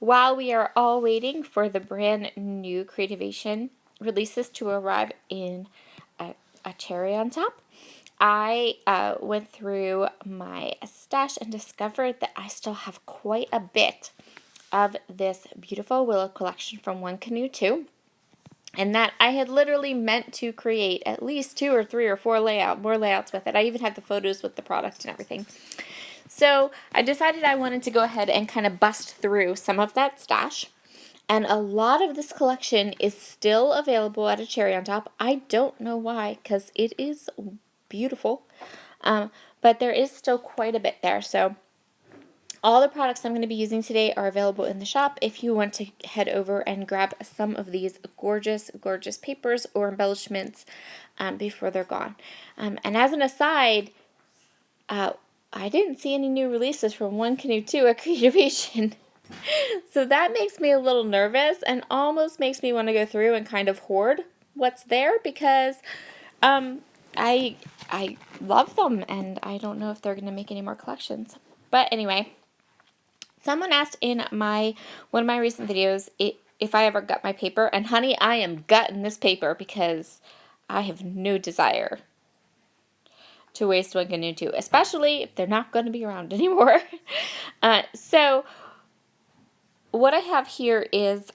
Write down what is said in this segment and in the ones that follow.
while we are all waiting for the brand new Creativation releases to arrive in a cherry on top, I went through my stash and discovered that I still have quite a bit of this beautiful willow collection from One Canoe 2. And that I had literally meant to create at least 2 or 3 or 4 more layouts with it. I even had the photos with the product and everything. So I decided I wanted to go ahead and kind of bust through some of that stash. And a lot of this collection is still available at a cherry on top. I don't know why, because it is beautiful. But there is still quite a bit there. So all the products I'm going to be using today are available in the shop if you want to head over and grab some of these gorgeous, gorgeous papers or embellishments before they're gone. And as an aside, I didn't see any new releases from One Canoe 2 at Creativation. So that makes me a little nervous and almost makes me want to go through and kind of hoard what's there because I love them and I don't know if they're going to make any more collections. But anyway, someone asked in one of my recent videos if I ever gut my paper, and honey, I am gutting this paper because I have no desire to waste One Canoe 2, especially if they're not going to be around anymore. So what I have here is,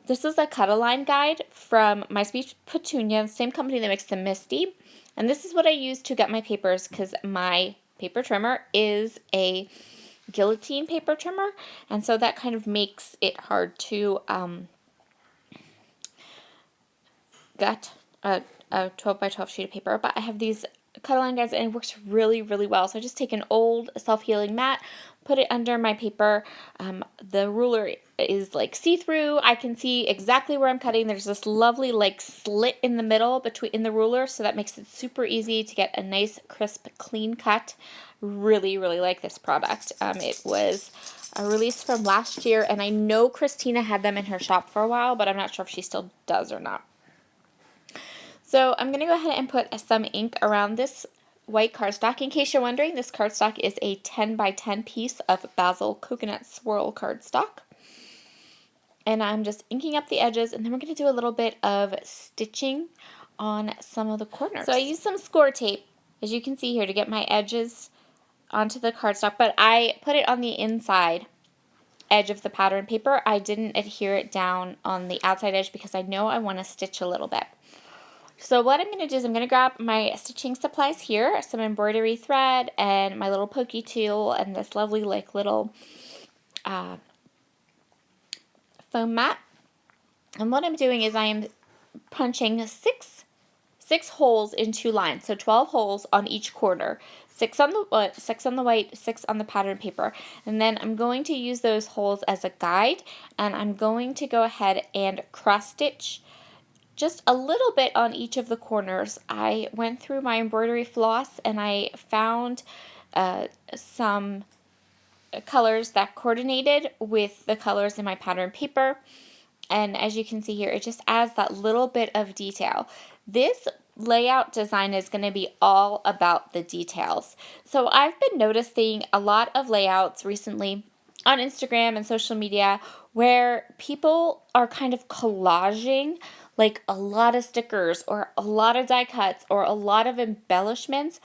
this is a cut-a-line guide from My Speech Petunia, the same company that makes the Misty. And this is what I use to gut my papers because my paper trimmer is a guillotine paper trimmer. And so that kind of makes it hard to gut a 12 by 12 sheet of paper. But I have these cut-a-line guides and it works really, really well. So I just take an old self-healing mat, put it under my paper. The ruler is like see-through. I can see exactly where I'm cutting. There's this lovely like slit in the middle in the ruler, so that makes it super easy to get a nice, crisp, clean cut. Really, really like this product. It was a release from last year, and I know Christina had them in her shop for a while, but I'm not sure if she still does or not. So I'm going to go ahead and put some ink around this white cardstock. In case you're wondering, this cardstock is a 10 by 10 piece of Basil Coconut Swirl cardstock. And I'm just inking up the edges, and then we're going to do a little bit of stitching on some of the corners. So I used some score tape, as you can see here, to get my edges onto the cardstock, but I put it on the inside edge of the pattern paper. I didn't adhere it down on the outside edge because I know I want to stitch a little bit. So what I'm going to do is I'm going to grab my stitching supplies here, some embroidery thread and my little pokey tool and this lovely like little foam mat. And what I'm doing is I am punching six holes in 2 lines, so 12 holes on each corner. 6 on the white, 6 on the pattern paper. And then I'm going to use those holes as a guide, and I'm going to go ahead and cross stitch just a little bit on each of the corners. I went through my embroidery floss and I found some colors that coordinated with the colors in my pattern paper. And as you can see here, it just adds that little bit of detail. This layout design is going to be all about the details. So I've been noticing a lot of layouts recently on Instagram and social media where people are kind of collaging like a lot of stickers or a lot of die cuts or a lot of embellishments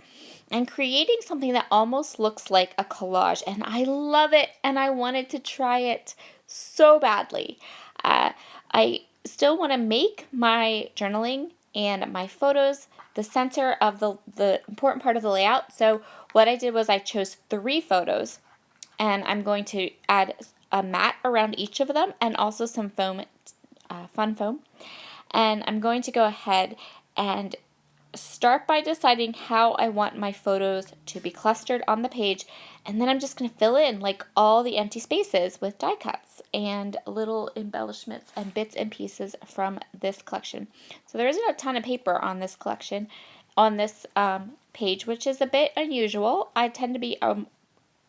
and creating something that almost looks like a collage. And I love it and I wanted to try it so badly. I still want to make my journaling and my photos the center of the important part of the layout. So what I did was I chose 3 photos and I'm going to add a mat around each of them and also some foam, fun foam. And I'm going to go ahead and start by deciding how I want my photos to be clustered on the page, and then I'm just going to fill in like all the empty spaces with die cuts and little embellishments and bits and pieces from this collection. So there isn't a ton of paper on this collection, on this page, which is a bit unusual. I tend to be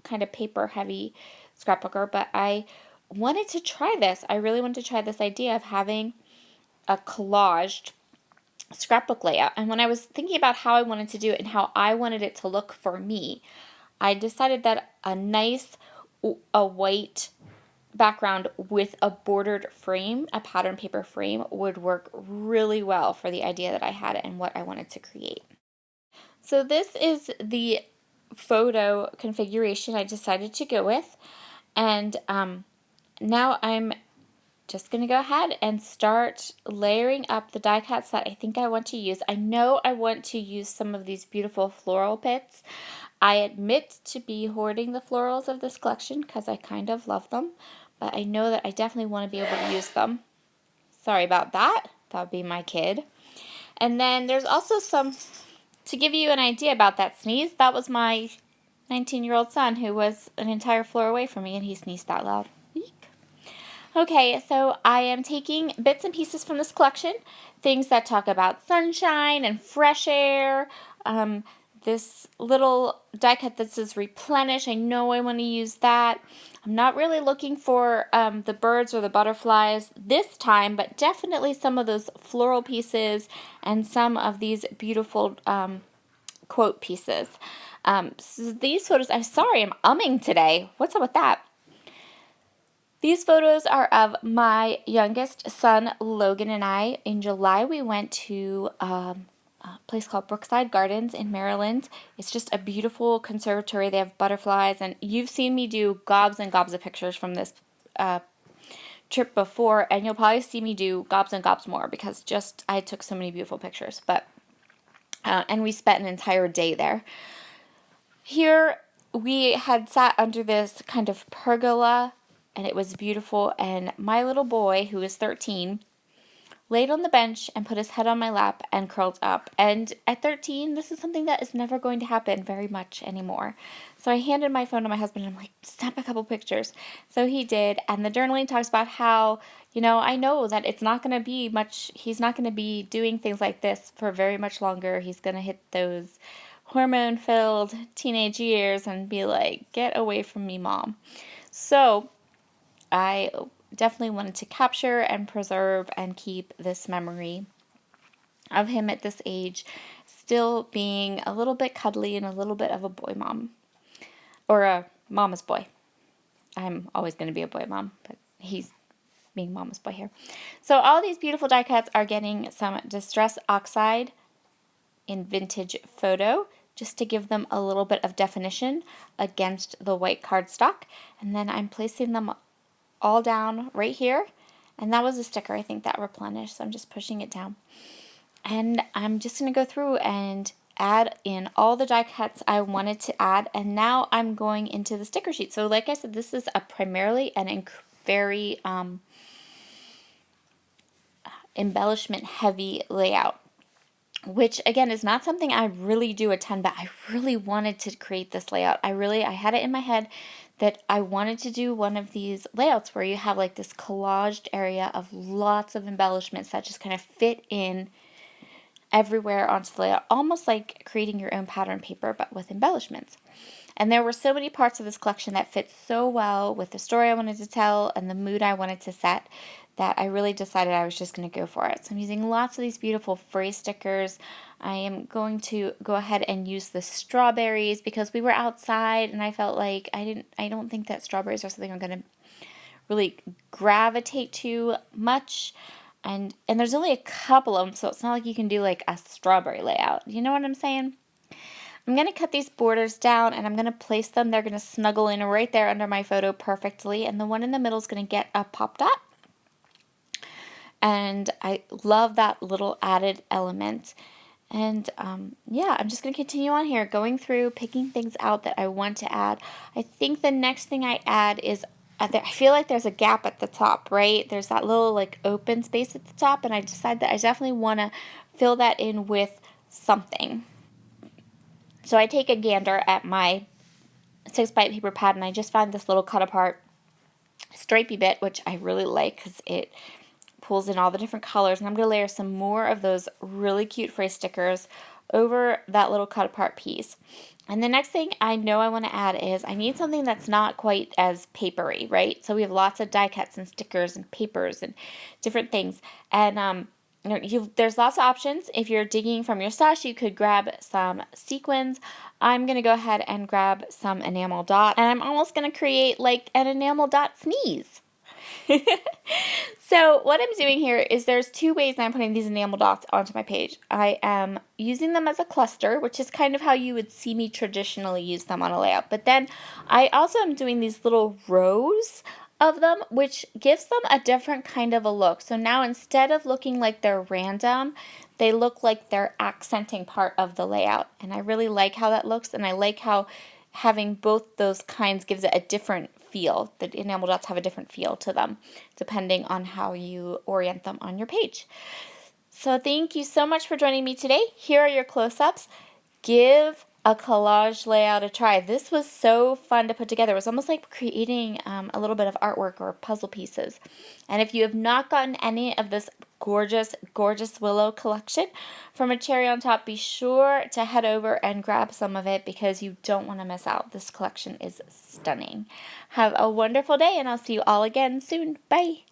kind of paper heavy scrapbooker, but I wanted to try this. I really wanted to try this idea of having a collaged scrapbook layout. And when I was thinking about how I wanted to do it and how I wanted it to look for me, I decided that a nice white background with a bordered frame, a pattern paper frame, would work really well for the idea that I had and what I wanted to create. So this is the photo configuration I decided to go with, and now I'm just going to go ahead and start layering up the die cuts that I think I want to use. I know I want to use some of these beautiful floral pits. I admit to be hoarding the florals of this collection because I kind of love them, but I know that I definitely want to be able to use them. Sorry about that. That would be my kid. And then there's also some, to give you an idea about that sneeze, that was my 19-year-old son who was an entire floor away from me and he sneezed that loud. Eek. Okay, so I am taking bits and pieces from this collection, things that talk about sunshine and fresh air. This little die cut that says Replenish, I know I want to use that. I'm not really looking for the birds or the butterflies this time, but definitely some of those floral pieces and some of these beautiful quote pieces. So these photos, I'm sorry, I'm umming today. What's up with that? These photos are of my youngest son, Logan, and I. In July, we went to a place called Brookside Gardens in Maryland. It's just a beautiful conservatory. They have butterflies, and you've seen me do gobs and gobs of pictures from this trip before, and you'll probably see me do gobs and gobs more because just I took so many beautiful pictures. But and we spent an entire day there. Here, we had sat under this kind of pergola, and it was beautiful, and my little boy, who is 13, laid on the bench and put his head on my lap and curled up. And at 13, this is something that is never going to happen very much anymore. So I handed my phone to my husband, and I'm like, snap a couple pictures. So he did, and the journaling talks about how, I know that it's not going to be much, he's not going to be doing things like this for very much longer. He's going to hit those hormone-filled teenage years and be like, get away from me, Mom. So I definitely wanted to capture and preserve and keep this memory of him at this age still being a little bit cuddly and a little bit of a boy mom. Or a mama's boy. I'm always going to be a boy mom, but he's being mama's boy here. So all these beautiful die cuts are getting some Distress Oxide in Vintage Photo, just to give them a little bit of definition against the white cardstock. And then I'm placing them all down right here, and that was a sticker I think that replenished, so I'm just pushing it down, and I'm just going to go through and add in all the die cuts I wanted to add. And now I'm going into the sticker sheet. So like I said, this is a primarily an very embellishment heavy layout, which again is not something I really do a ton, but I really wanted to create this layout. I had it in my head that I wanted to do one of these layouts where you have like this collaged area of lots of embellishments that just kind of fit in everywhere onto the layout, almost like creating your own pattern paper, but with embellishments. And there were so many parts of this collection that fit so well with the story I wanted to tell and the mood I wanted to set that I really decided I was just going to go for it. So I'm using lots of these beautiful phrase stickers. I am going to go ahead and use the strawberries because we were outside and I felt like I don't think that strawberries are something I'm going to really gravitate to much. And there's only a couple of them, so it's not like you can do like a strawberry layout. You know what I'm saying? I'm going to cut these borders down and I'm going to place them. They're going to snuggle in right there under my photo perfectly. And the one in the middle is going to get a pop dot. And I love that little added element. And yeah, I'm just going to continue on here, going through, picking things out that I want to add. I think the next thing I add is, I feel like there's a gap at the top, right? There's that little like open space at the top, and I decide that I definitely want to fill that in with something. So I take a gander at my 6x8 paper pad, and I just find this little cut apart stripey bit, which I really like because it pulls in all the different colors. And I'm going to layer some more of those really cute phrase stickers over that little cut apart piece. And the next thing I know I want to add is I need something that's not quite as papery, right? So we have lots of die cuts and stickers and papers and different things. And there's lots of options. If you're digging from your stash, you could grab some sequins. I'm going to go ahead and grab some enamel dot. And I'm almost going to create like an enamel dot sneeze. So what I'm doing here is there's two ways I'm putting these enamel dots onto my page. I am using them as a cluster, which is kind of how you would see me traditionally use them on a layout. But then I also am doing these little rows of them, which gives them a different kind of a look. So now instead of looking like they're random, they look like they're accenting part of the layout. And I really like how that looks, and I like how having both those kinds gives it a different feel. The enamel dots have a different feel to them, depending on how you orient them on your page. So thank you so much for joining me today. Here are your close-ups. Give a collage layout a try. This was so fun to put together. It was almost like creating a little bit of artwork or puzzle pieces. And if you have not gotten any of this gorgeous, gorgeous willow collection from A Cherry on Top, be sure to head over and grab some of it because you don't want to miss out. This collection is stunning. Have a wonderful day, and I'll see you all again soon. Bye.